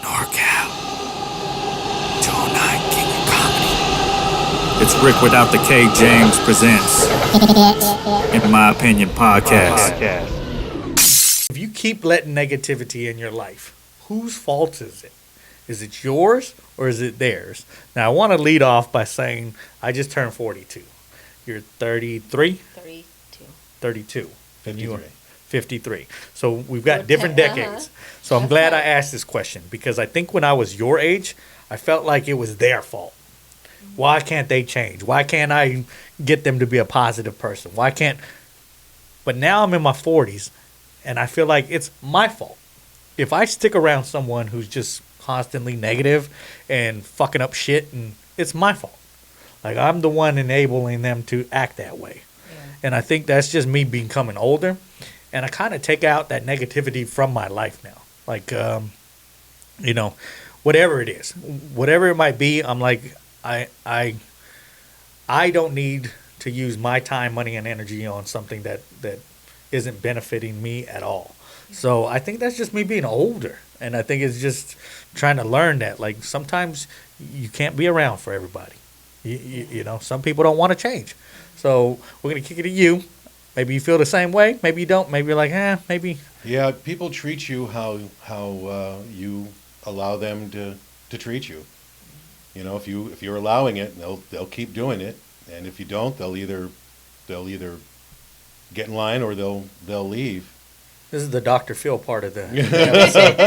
NorCal, 209 King of Comedy. It's Rick without the K. James presents, in my opinion, podcast. If you keep letting negativity in your life, whose fault is it? Is it yours or is it theirs? Now, I want to lead off by saying I just turned 42. You're 33? 32. 32. And you are 53. 53. So we've got We're different ten- decades. So I'm glad I asked this question because I think when I was your age, I felt like it was their fault. Why can't they change? Why can't I get them to be a positive person? Why can't... But now I'm in my 40s, and I feel like it's my fault. If I stick around someone who's just constantly negative and fucking up shit, and it's my fault. Like, I'm the one enabling them to act that way. Yeah. And I think that's just me becoming older. And I kind of take out that negativity from my life now. Like, whatever it is, whatever it might be, I'm like, I don't need to use my time, money, and energy on something that isn't benefiting me at all. So I think that's just me being older. And I think it's just trying to learn that, like, sometimes you can't be around for everybody. You know, some people don't want to change. So we're going to kick it to you. Maybe you feel the same way. Maybe you don't. Maybe you're like, maybe. Yeah, people treat you how you allow them to treat you. You know, if you're allowing it, they'll keep doing it, and if you don't, they'll either get in line or they'll leave. This is the Dr. Phil part of the episode.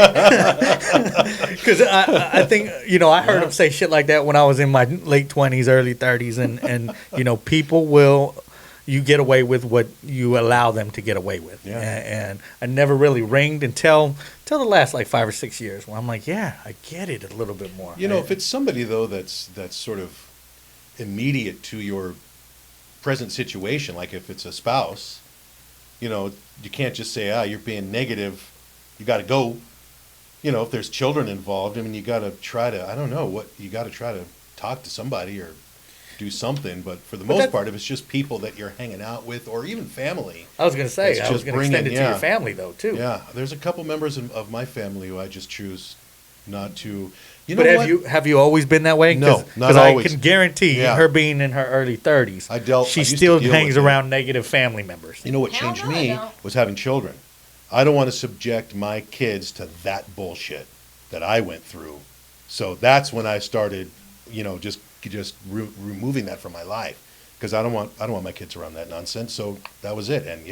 Because I think, I heard him say shit like that when I was in my late 20s, early 30s. And people will, you get away with what you allow them to get away with. Yeah. And I never really ringed until the last, 5 or 6 years where I'm like, yeah, I get it a little bit more. If it's somebody, though, that's sort of immediate to your present situation, like if it's a spouse, you can't just say, you're being negative, you got to go. If there's children involved, I mean, you got to try to, you got to try to talk to somebody or do something. But for the most part, if it's just people that you're hanging out with or even family. I was going to say, I was going to extend it to your family, though, too. Yeah, there's a couple members of my family who I just choose not to. But have you always been that way? No, not Because always. I can guarantee her being in her early 30s, she still hangs around negative family members. You know what changed me was having children. I don't want to subject my kids to that bullshit that I went through. So that's when I started, just removing that from my life, because I don't want my kids around that nonsense. So that was it. And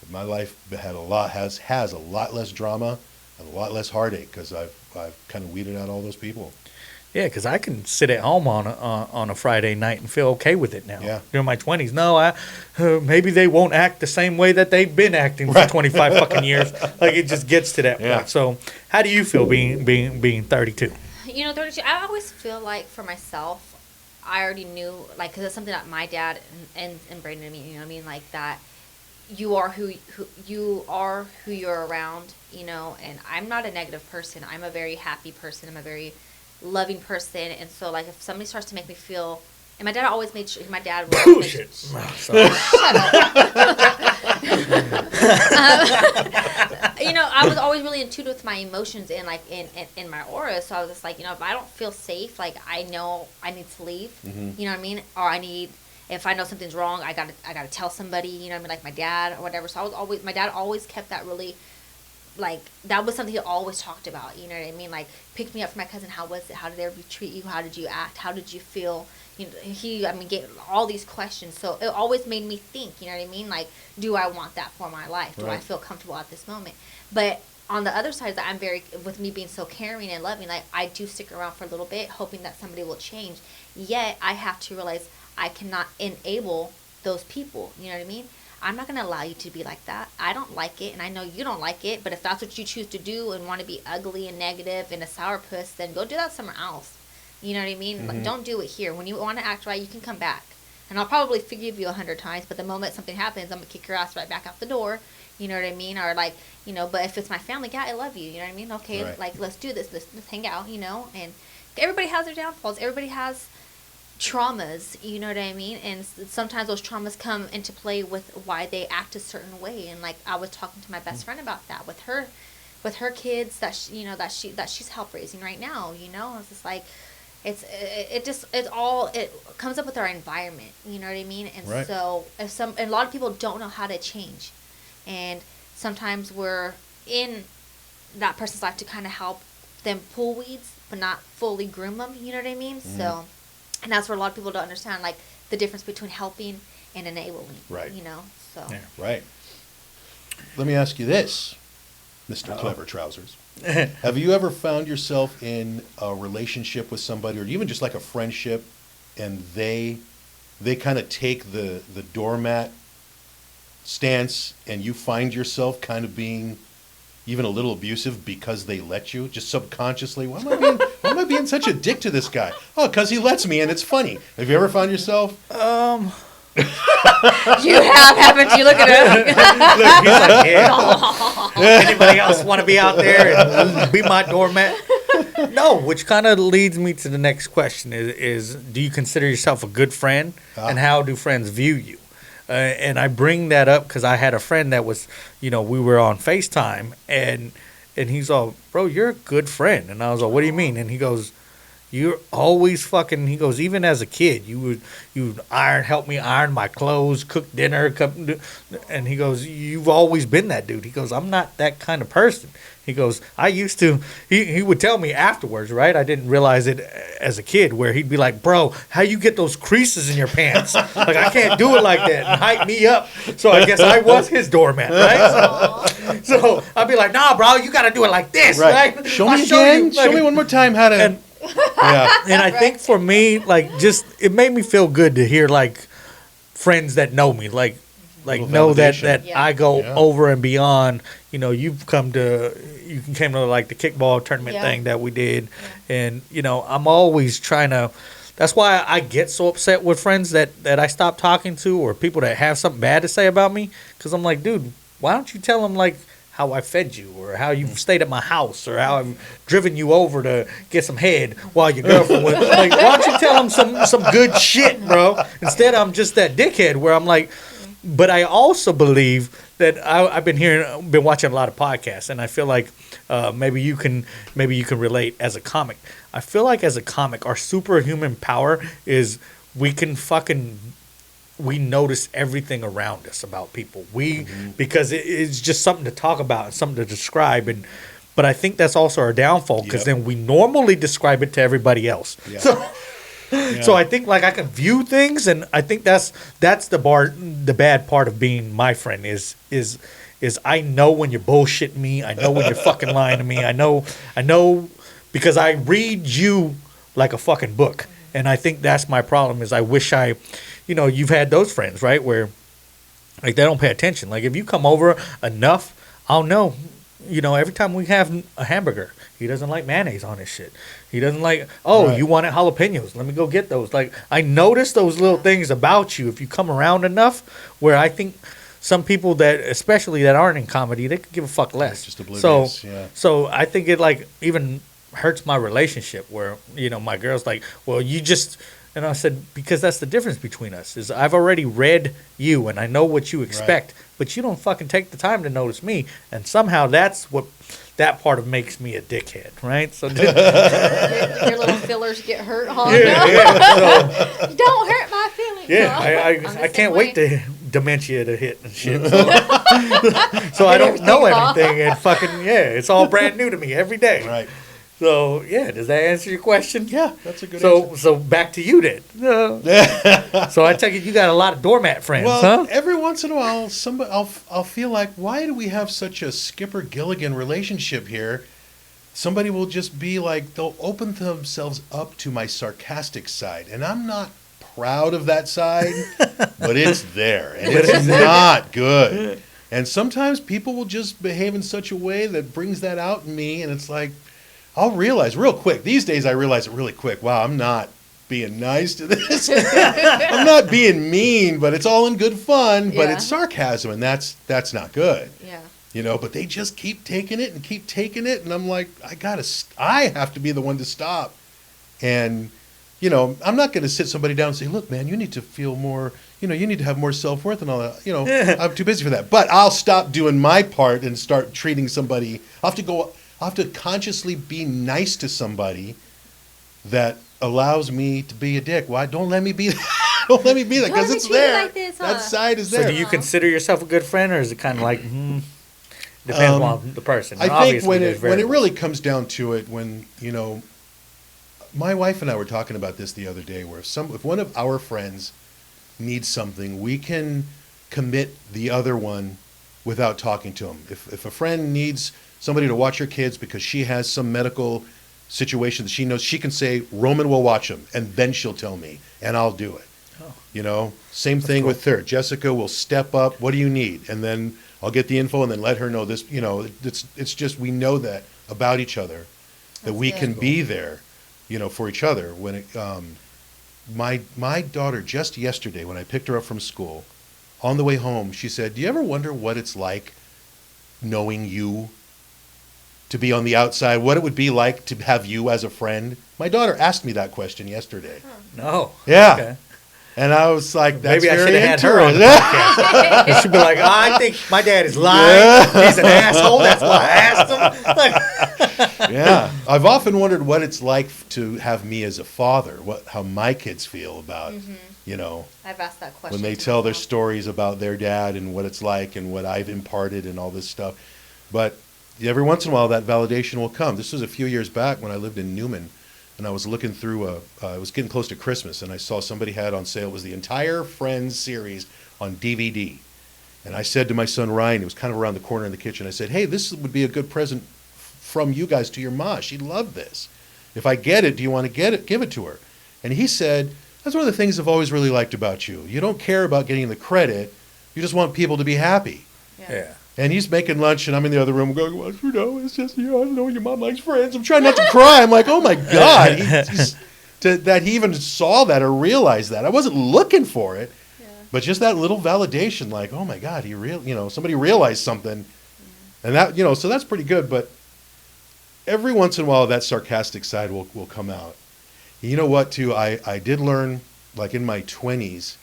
my life has a lot less drama and a lot less heartache because I've kind of weeded out all those people. Yeah, because I can sit at home on a Friday night and feel okay with it now. Yeah. During my 20s, no, maybe they won't act the same way that they've been acting for 25 fucking years. Like, it just gets to that point. So how do you feel being 32? 32, I always feel like for myself, I already knew, because it's something that my dad and Brandon and me, like that. You are who you're around, and I'm not a negative person. I'm a very happy person. I'm a very loving person. And so, if somebody starts to make me feel, and my dad always made sure, my dad was bullshit. I was always really in tune with my emotions and in my aura. So I was just like, if I don't feel safe, I know I need to leave. Mm-hmm. You know what I mean? Or if I know something's wrong, I gotta tell somebody, like my dad or whatever. So my dad always kept that really, that was something he always talked about, you know what I mean? Picked me up from my cousin, how was it? How did everybody treat you? How did you act? How did you feel? He gave all these questions. So it always made me think, you know what I mean? Do I want that for my life? Do I feel comfortable at this moment? But on the other side, that with me being so caring and loving, I do stick around for a little bit, hoping that somebody will change. Yet I have to realize I cannot enable those people. You know what I mean? I'm not going to allow you to be like that. I don't like it, and I know you don't like it. But if that's what you choose to do and want to be ugly and negative and a sourpuss, then go do that somewhere else. You know what I mean? Mm-hmm. Don't do it here. When you want to act right, you can come back. And I'll probably forgive you 100 times, but the moment something happens, I'm going to kick your ass right back out the door. You know what I mean? Or but if it's my family, I love you. You know what I mean? Okay, let's do this. Let's hang out, and everybody has their downfalls. Everybody has traumas, you know what I mean? And sometimes those traumas come into play with why they act a certain way. And I was talking to my best friend about that with her with her kids that she's helped raising right now. It's just like it comes up with our environment. You know what I mean? And Right. so and a lot of people don't know how to change, and sometimes we're in that person's life to kind of help them pull weeds, but not fully groom them. You know what I mean? So, and that's where a lot of people don't understand, like, the difference between helping and enabling. Right. So. Yeah. Right. Let me ask you this, Mr. Clever Trousers. Have you ever found yourself in a relationship with somebody, or even just like a friendship, and they kind of take the doormat stance, and you find yourself kind of being even a little abusive because they let you, just subconsciously? Why am I being such a dick to this guy? Oh, because he lets me, and it's funny. Have you ever found yourself? You haven't you? Look at him. Look, he's like, yeah. Anybody else want to be out there and be my doormat? No, which kind of leads me to the next question is do you consider yourself a good friend? And how do friends view you? And I bring that up because I had a friend that was, we were on FaceTime, and he's all, bro, you're a good friend. And I was like, what do you mean? And he goes, you're always fucking, he goes, even as a kid, you would help me iron my clothes, cook dinner, and he goes, you've always been that dude. He goes, I'm not that kind of person. He goes, I used to, he would tell me afterwards, right? I didn't realize it as a kid, where he'd be like, bro, how you get those creases in your pants? Like, I can't do it like that, and hype me up. So I guess I was his doormat, right? So I'd be like, nah, bro, you got to do it like this, right? Show me again. Show me one more time how to. And I think for me, like, just, it made me feel good to hear, like, friends that know me, like know that Yeah. I go over and beyond. You came to like the kickball tournament thing that we did, and I'm always trying to. That's why I get so upset with friends that I stop talking to, or people that have something bad to say about me, because I'm like, dude, why don't you tell them, like, how I fed you, or how you've stayed at my house, or how I've driven you over to get some head while your girlfriend was like, why don't you tell them some good shit, bro? Instead, I'm just that dickhead where I'm like, but I also believe that I've been watching a lot of podcasts, and I feel like maybe you can relate as a comic. I feel like as a comic, our superhuman power is we notice everything around us about people. Because it's just something to talk about and something to describe, but I think that's also our downfall, because then we normally describe it to everybody else. Yeah. So I think, like, I can view things, and I think that's the bad part of being my friend is I know when you're bullshitting me. I know when you're fucking lying to me. I know because I read you like a fucking book, and I think that's my problem. Is I wish you've had those friends, right, where, like, they don't pay attention. Like, if you come over enough, I'll know. Every time we have a hamburger, he doesn't like mayonnaise on his shit. He doesn't like, you wanted jalapenos. Let me go get those. Like, I notice those little things about you if you come around enough, where I think some people that, especially that aren't in comedy, they could give a fuck less. Just oblivious, So I think it, like, even hurts my relationship where, my girl's like, well, you just... And I said, because that's the difference between us, is I've already read you and I know what you expect, but you don't fucking take the time to notice me. And somehow that part of makes me a dickhead, right? So your little fillers get hurt, huh? So, don't hurt my feelings. Yeah, I can't wait to dementia to hit and shit. So I don't know everything, and fucking, it's all brand new to me every day. Right. So, does that answer your question? Yeah, that's a good answer. So back to you then. So I take it you got a lot of doormat friends, huh? Every once in a while, I'll feel like, why do we have such a Skipper Gilligan relationship here? Somebody will just be like, they'll open themselves up to my sarcastic side, and I'm not proud of that side, but it's there, and it's not good. And sometimes people will just behave in such a way that brings that out in me, and it's like, I'll realize real quick. These days I realize it really quick. Wow, I'm not being nice to this. I'm not being mean, but it's all in good fun, but it's sarcasm, and that's not good. Yeah. But they just keep taking it, and I'm like, I have to be the one to stop. And, I'm not going to sit somebody down and say, look, man, you need to feel more, you know, you need to have more self-worth and all that. You know, I'm too busy for that. But I'll stop doing my part and start treating somebody. I'll have to consciously be nice to somebody that allows me to be a dick. Why? Don't let me be don't let me be that, because it's there. Like this, huh? That side is there. So do you consider yourself a good friend, or is it kind of like, depends on the person? I think when it really comes down to it, when, you know, my wife and I were talking about this the other day, where if one of our friends needs something, we can commit the other one without talking to them. If a friend needs somebody to watch her kids because she has some medical situation that she knows, she can say, Roman will watch them, and then she'll tell me, and I'll do it. Oh. You know, same thing cool. with her. Jessica will step up, what do you need? And then I'll get the info and then let her know this. You know, it's just, we know that about each other, that we can be there, you know, for each other. When it, my daughter, just yesterday, when I picked her up from school, on the way home, she said, do you ever wonder what it's like knowing you, to be on the outside, what it would be like to have you as a friend? My daughter asked me that question yesterday. No. Yeah. Okay. And I was like, that's maybe I should very have had her on the podcast. You should be like, I think my dad is lying. Yeah. He's an asshole. That's why I asked him. Yeah. I've often wondered what it's like to have me as a father, how my kids feel about, you know. I've asked that question. When they tell their stories about their dad and what it's like and what I've imparted and all this stuff. But every once in a while, that validation will come. This was a few years back when I lived in Newman. And I was looking through it was getting close to Christmas, and I saw somebody had on sale. It was the entire Friends series on DVD. And I said to my son Ryan, he was kind of around the corner in the kitchen, I said, hey, this would be a good present from you guys to your ma. She'd love this. If I get it, do you want to give it to her? And he said, that's one of the things I've always really liked about you. You don't care about getting the credit. You just want people to be happy. Yeah. And he's making lunch, and I'm in the other room going, well, you know, it's just, you know, I know your mom likes Friends. I'm trying not to cry. I'm like, oh, my God. That he even saw that or realized that. I wasn't looking for it, but just that little validation, like, oh, my God, somebody realized something. And that, you know, so that's pretty good. But every once in a while, that sarcastic side will come out. You know what, too? I did learn, like in my 20s,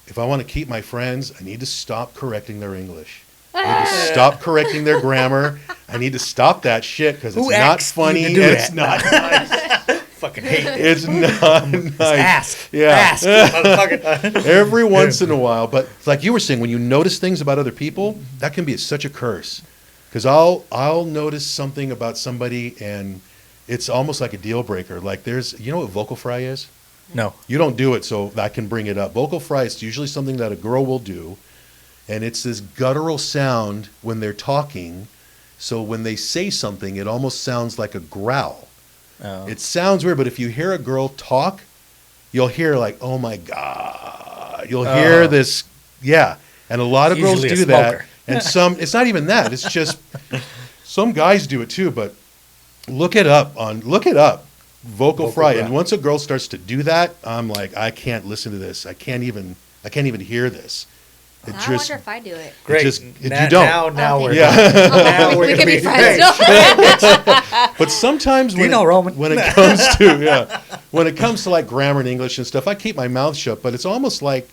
if I want to keep my friends, I need to stop correcting their English. I need to stop correcting their grammar. I need to stop that shit because it's not funny and it's not nice. Fucking hate it. It's not nice. Ask. Yeah. Ask. Every once in a while. But like you were saying, when you notice things about other people, that can be such a curse. Because I'll notice something about somebody and it's almost like a deal breaker. Like you know what vocal fry is? No. You don't do it, so I can bring it up. Vocal fry is usually something that a girl will do. And it's this guttural sound when they're talking. So when they say something, it almost sounds like a growl. Oh. It sounds weird, but if you hear a girl talk, you'll hear like, oh my God. You'll hear this. Yeah. And a lot of girls do that. And it's not even that. It's just, some guys do it too, but look it up. Vocal fry. And once a girl starts to do that, I'm like, I can't listen to this. I can't even hear this. I wonder if I do it. Great. You don't. Now okay. Now we we're can be friends. But sometimes Roman? when it comes to like grammar and English and stuff, I keep my mouth shut. But it's almost like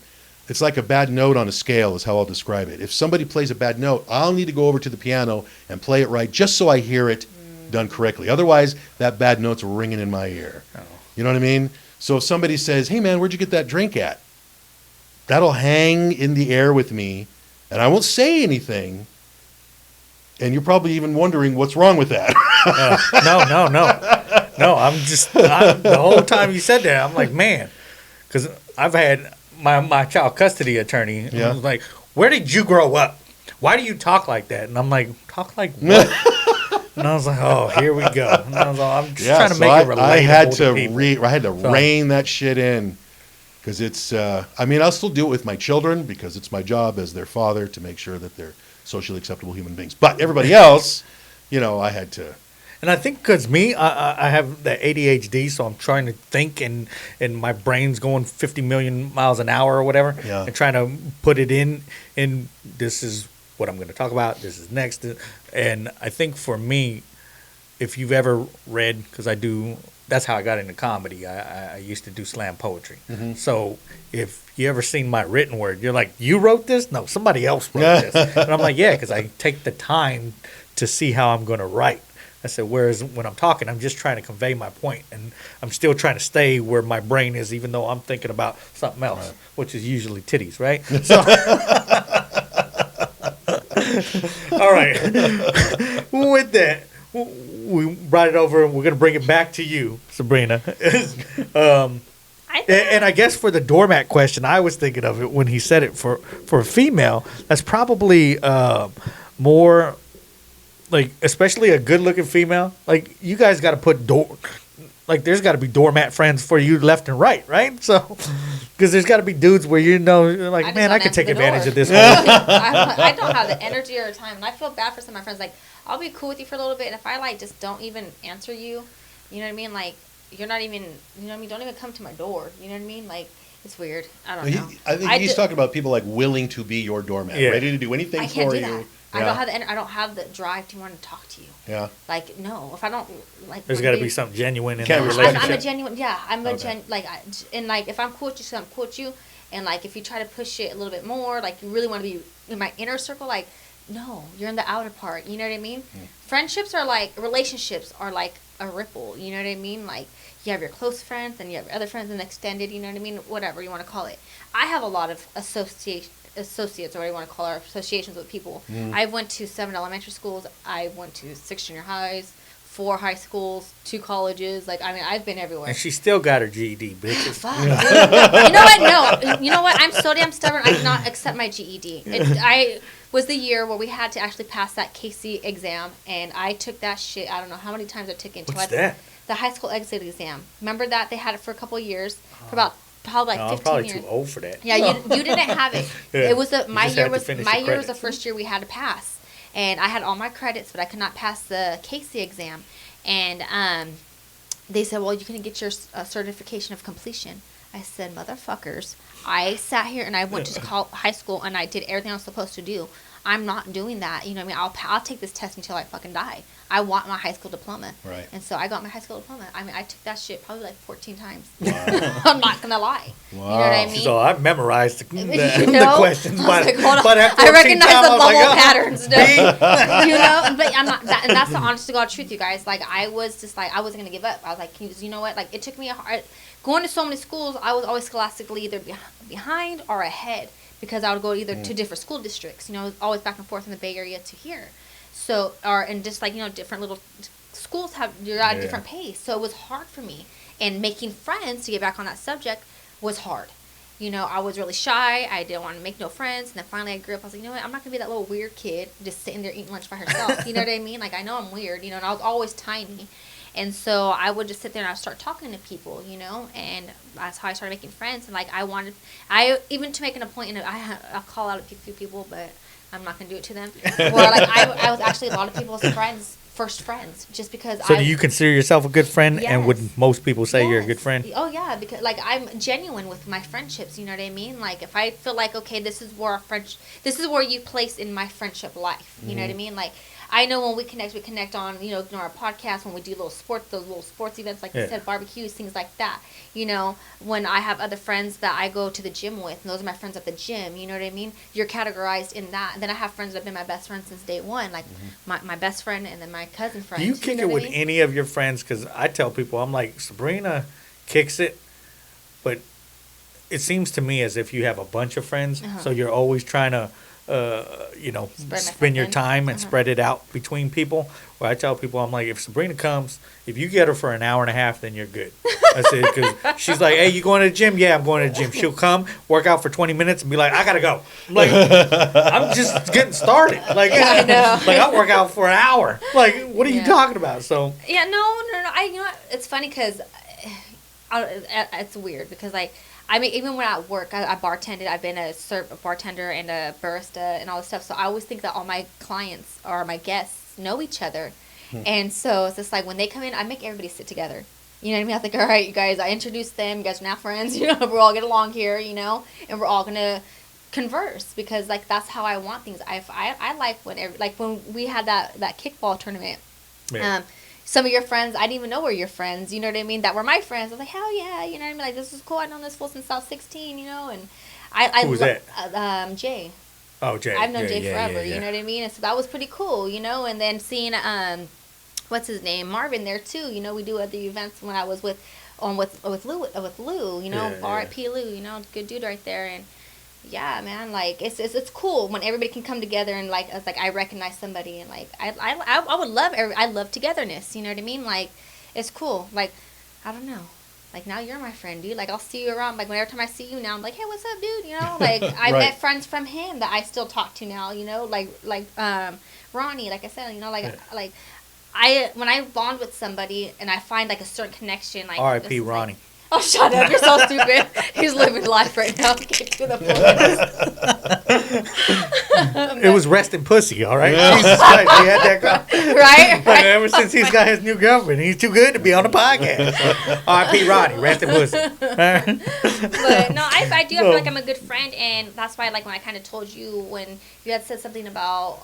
it's like a bad note on a scale is how I'll describe it. If somebody plays a bad note, I'll need to go over to the piano and play it right just so I hear it done correctly. Otherwise, that bad note's ringing in my ear. Oh. You know what I mean? So if somebody says, "Hey man, where'd you get that drink at?" That'll hang in the air with me, and I won't say anything. And you're probably even wondering what's wrong with that. No. I'm the whole time you said that, I'm like, man, because I've had my child custody attorney. Yeah. I was like, where did you grow up? Why do you talk like that? And I'm like, talk like what? And I was like, oh, here we go. And I was like, I'm just trying to make it relatable. I had to rein that shit in. Because it's, I'll still do it with my children because it's my job as their father to make sure that they're socially acceptable human beings. But everybody else, I had to. And I think because I have the ADHD, so I'm trying to think and my brain's going 50 million miles an hour or whatever. Yeah. And trying to put it in this is what I'm going to talk about. This is next. And I think for me, if you've ever read, because I do that's how I got into comedy. I used to do slam poetry. Mm-hmm. So if you ever seen my written word, you're like, you wrote this? No, somebody else wrote this. And I'm like, yeah, because I take the time to see how I'm going to write. I said, whereas when I'm talking, I'm just trying to convey my point, and I'm still trying to stay where my brain is, even though I'm thinking about something else, Right. which is usually titties, right? So, all right. With that, we brought it over, and we're going to bring it back to you, Sabrina. And I guess for the doormat question, I was thinking of it when he said it for a female. That's probably more like, especially a good looking female. Like, you guys got to put there's got to be doormat friends for you left and right? So, because there's got to be dudes where you're like, man, I could take advantage of this. I don't have the energy or time, and I feel bad for some of my friends. Like, I'll be cool with you for a little bit, and if I like just don't even answer you, you know what I mean? Like, you're not even, you know what I mean? Don't even come to my door. You know what I mean? Like, it's weird. I don't know. I think he's talking about people like willing to be your doormat, Yeah. ready to do anything I can't for do you. that. Yeah. I don't have the drive to want to talk to you. Yeah. Like, no, if I don't like, There's got to be something genuine in Can't that relate. relationship. I'm a genuine, yeah. I'm a Okay. and like if I'm cool with you, I'm cool with you. And like if you try to push it a little bit more, like you really want to be in my inner circle, like no, you're in the outer part. You know what I mean? Friendships are like relationships are like a ripple. You know what I mean? Like you have your close friends and you have your other friends and extended. You know what I mean? Whatever you want to call it. I have a lot of associates, or whatever you want to call our associations with people. I went to 7 elementary schools. I went to 6 junior highs, 4 high schools, 2 colleges. Like, I mean, I've been everywhere. And she still got her GED, bitches. Fuck, dude. You know what? No. You know what? I'm so damn stubborn. I did not accept my GED. I was the year where we had to actually pass that Casey exam, and I took that shit. I don't know how many times I took it. What's that? The high school exit exam. Remember that? They had it for a couple of years, for about probably like No, 15 I'm probably years. too old for that. Yeah, you didn't have it. Yeah. It was my just year had to was finish my your year was the credits. first year we had to pass, and I had all my credits, but I could not pass the Casey exam, and they said, well, you can get your certification of completion. I said, motherfuckers, I sat here and I went to high school and I did everything I was supposed to do. I'm not doing that. You know what I mean? I'll take this test until I fucking die. I want my high school diploma. Right. And so I got my high school diploma. I mean, I took that shit probably like 14 times. Wow. I'm not going to lie. Wow. You know what I mean? So I memorized the You know? the questions, I was like, hold on. but at I 14 recognize times, the I was bubble like, oh, patterns, dude. You know, but I'm not. And that's the honest to God truth, you guys. Like, I was just like, I wasn't gonna give up. I was like, you know what? Like, it took me going to so many schools. I was always scholastically either behind or ahead because I would go either to different school districts. You know, always back and forth in the Bay Area to here. So, and just like, you know, different little schools you're at a different pace. So it was hard for me. And making friends, to get back on that subject, was hard. You know, I was really shy. I didn't want to make no friends. And then finally I grew up. I was like, you know what? I'm not going to be that little weird kid just sitting there eating lunch by herself. You know what I mean? Like, I know I'm weird, you know, and I was always tiny. And so I would just sit there and I'd start talking to people, you know, and that's how I started making friends. And like, even to make an appointment, I'll call out a few people, but I'm not going to do it to them. Where like, I was actually a lot of people's first friends, just because So do you consider yourself a good friend? Yes. And would most people say you're a good Yes. friend? Oh yeah, because like I'm genuine with my friendships. You know what I mean? Like if I feel like okay, this is where you place in my friendship life. You know what I mean? Like I know when we connect on our podcast, when we do those little sports events, like you said, barbecues, things like that. You know, when I have other friends that I go to the gym with, and those are my friends at the gym. You know what I mean? You're categorized in that. And then I have friends that have been my best friends since day one, like my best friend and then my cousin friend. Do you kick it with any of your friends? Because I tell people, I'm like, Sabrina kicks it, but it seems to me as if you have a bunch of friends, so you're always trying to spend your time and spread it out between people. Where I tell people, I'm like, if Sabrina comes, if you get her for an hour and a half, then you're good. That's it. Because she's like, hey, you going to the gym? Yeah, I'm going to the gym. She'll come, work out for 20 minutes, and be like, I got to go. I'm like, I'm just getting started. Like, Yeah, I know. Like, I work out for an hour. Like, what are you talking about? So, yeah, no. You know what? It's funny because it's weird because like. I mean, even when at work, I bartended. I've been a bartender and a barista and all this stuff. So I always think that all my clients or my guests know each other. And so it's just like when they come in, I make everybody sit together. You know what I mean? I think, all right, you guys, I introduce them. You guys are now friends. You know, we're all get along here, you know, and we're all going to converse because, like, that's how I want things. I like when we had that kickball tournament. yeah. some of your friends, I didn't even know were your friends, you know what I mean, that were my friends. I was like, hell yeah, you know what I mean? Like, this is cool. I've known this fool since I was 16, you know, and Who was that? Jay. Oh, Jay. I've known Jay forever, yeah. you know what I mean? And so that was pretty cool, you know, and then seeing, what's his name, Marvin there too, you know, we do other events when I was with Lou, you know, R.I.P. Lou, you know, good dude right there, and yeah, man, like it's cool when everybody can come together and like it's like I recognize somebody and like I would love I love togetherness, you know what I mean? Like it's cool. Like I don't know. Like now you're my friend, dude. Like I'll see you around. Like every time I see you now, I'm like, hey, what's up, dude? You know, like I Right. met friends from him that I still talk to now. You know, like Ronnie. Like I said, you know, like I when I bond with somebody and I find like a certain connection, like R.I.P. Ronnie. Like, oh, shut up! You're so stupid. He's living life right now. Get to the point. It was rest in pussy, all right? Yeah. Jesus Christ, he had that Right? But ever since he's got his new girlfriend, he's too good to be on the podcast. R.I.P. Ronnie, rest in pussy. But no, I do. I feel like I'm a good friend, and that's why, like, when I kind of told you when you had said something about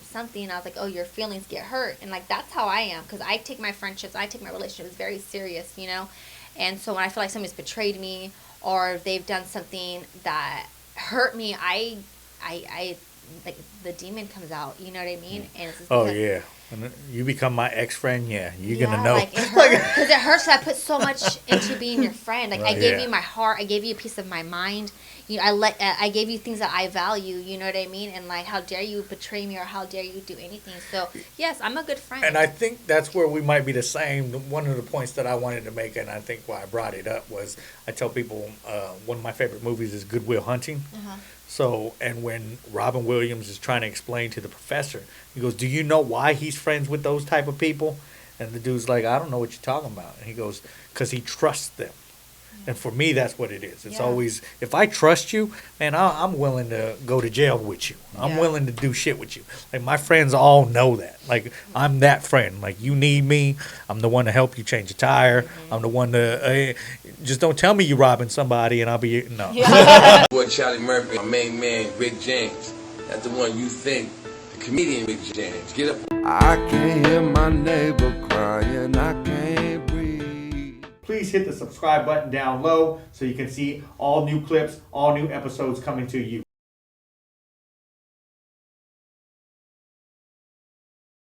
something, I was like, oh, your feelings get hurt, and like that's how I am, because I take my friendships, I take my relationships very serious, you know. And so when I feel like somebody's betrayed me or they've done something that hurt me, I like the demon comes out. You know what I mean? And it's just Oh, because- yeah. When you become my ex-friend, yeah, you're yeah, going to know. like it hurts because it hurts. 'Cause I put so much into being your friend. Like I gave Yeah. you my heart, I gave you a piece of my mind. You know, I gave you things that I value. You know what I mean? And like, how dare you betray me or how dare you do anything? So yes, I'm a good friend. And I think that's where we might be the same. One of the points that I wanted to make, and I think why I brought it up, was I tell people one of my favorite movies is Goodwill Hunting. Uh-huh. So, and when Robin Williams is trying to explain to the professor, he goes, do you know why he's friends with those type of people? And the dude's like, I don't know what you're talking about. And he goes, because he trusts them. And for me, that's what it is. It's Yeah. always, if I trust you, man, I'm willing to go to jail with you. I'm Yeah. willing to do shit with you. Like, my friends all know that. Like, I'm that friend. Like, you need me. I'm the one to help you change a tire. I'm the one to, just don't tell me you robbing somebody and I'll be, no. Boy Charlie Murphy, my main man Ric James. That's the one you think, the comedian Ric James. Get up. I can hear my neighbor crying, I can't breathe. Please hit the subscribe button down low so you can see all new clips, all new episodes coming to you.